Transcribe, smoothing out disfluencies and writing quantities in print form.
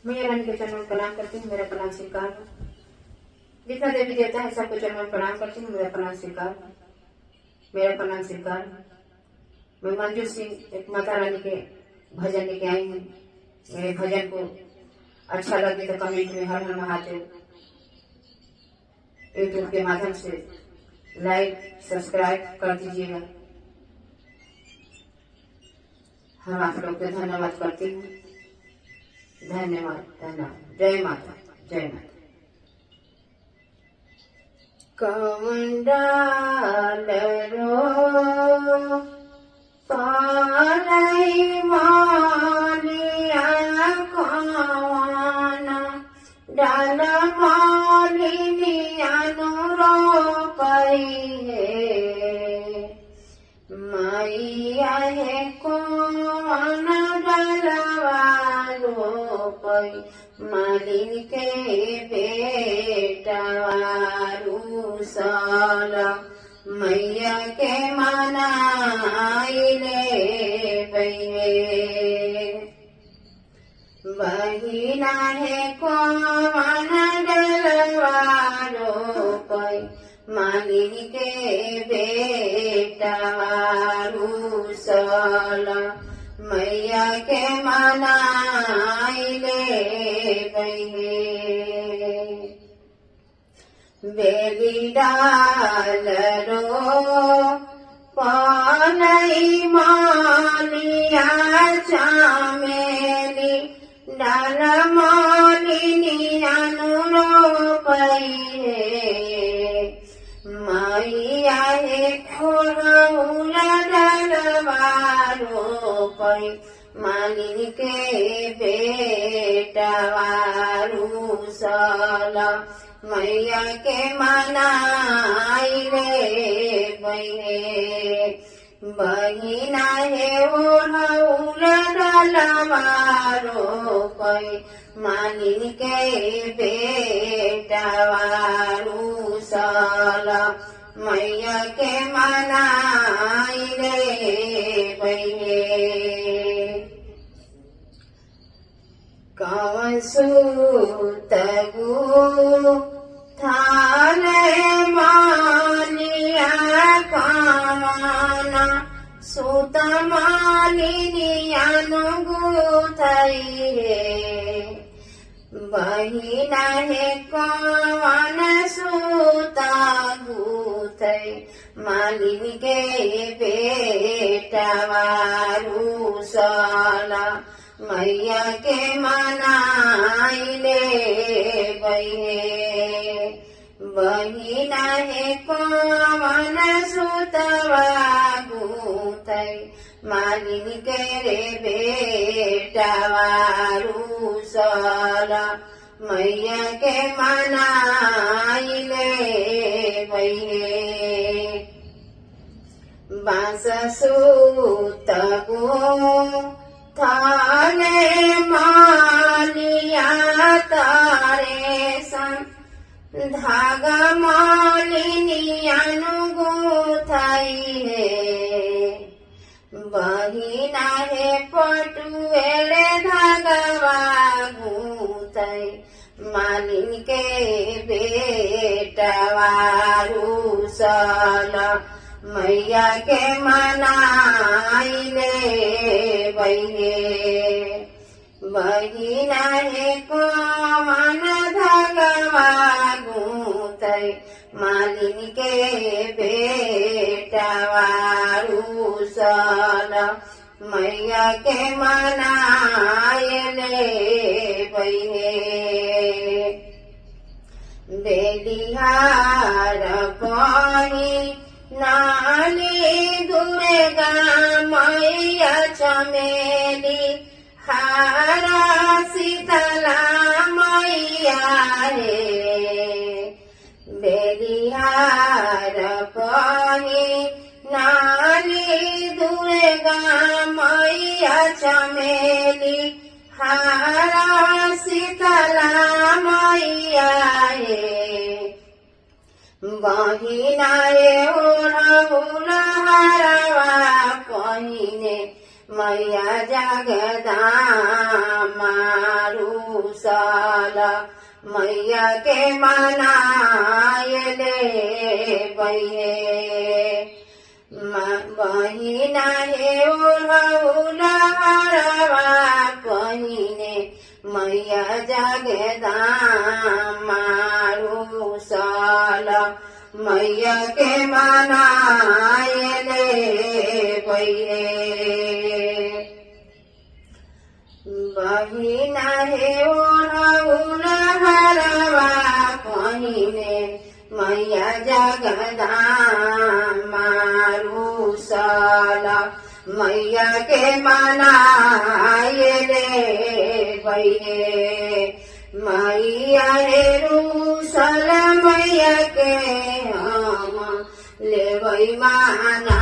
मैया रानी के चरणों में प्रणाम करती हूँ, मेरा प्रणाम स्वीकार हो। जितना देवी देवता है सबको चरणों में प्रणाम करती हूँ, मेरा प्रणाम स्वीकार हो, मेरा प्रणाम स्वीकार हो। मैं मंजू सिंह एक माता रानी के भजन लेके आई हूँ। मेरे भजन को अच्छा लगे तो कमेंट में हर हर महादेव यूट्यूब के माध्यम से लाइक सब्सक्राइब कर दीजिएगा। हम आप लोग को धन्यवाद करती हूँ। धन्यवाद धन्यवाद। जय माता जय माता। कौन डाल रो पारई मालिया कौन डाल मालिया रो पई है मैया है कौन डलवा रो पई मालिन के बेटा रूसल मैया के मनाइले बहे बहिना है कौन डलवा रो पई मालिन के बेटा रूसल मैया के मनाइले बहे बेली डाल रो पानई मालिया चामेली डाल मालिनी अनुरो पई है मैया है खोरा डलवारो पई मालिन के बेटा रूसल मैया के मनाइले बहे बहिना है ओढ़ौल डलवारो पई मालिन के बेटा रूसल मैया के मनाइले बहे कौन सूत गो थाने मालिया कामना सूत मालिनिया गुथई है बहिना है कौन सूता गुथई मालिन के बेटा रूसल मैया के मनाइले बहे बहिना है कौन सुतवा गुथई मालिन के रे बेटा रूसल मैया के मनाइले बहे बांस सूत गो थाने मालिया तारे सन धागा मालिनिया गुथई है बहिना है पटुएड़े धागवा गुथई मालिन के बेटा रूसल मैया के मनाइले बहे बहिना है कौन धागवा गुथई मालिन के बेटा रूसल मैया के मनाइले बहे बेलिहार पाही नानी दुर्गा मैया चमेली हारा शीतला मैया रे बेलिहार पाही नानी दुर्गा मैया चमेली हारा शीतला मैया रे बहिना रे ओढ़ौल हरवा पहिने मैया जगदा मारू साल मैया के मनाए ले भैये बहिना हे ओढ़ौला हरवा पहिने मैया जगदाम मारू साल मैया के मनाए ले भैये बहिना हे ओढ़ौला हरवा पहिने मैया जगदाम मारू साल मैया के मनाए ले भैये मैया हे रूसल मैया के हम लेवै माना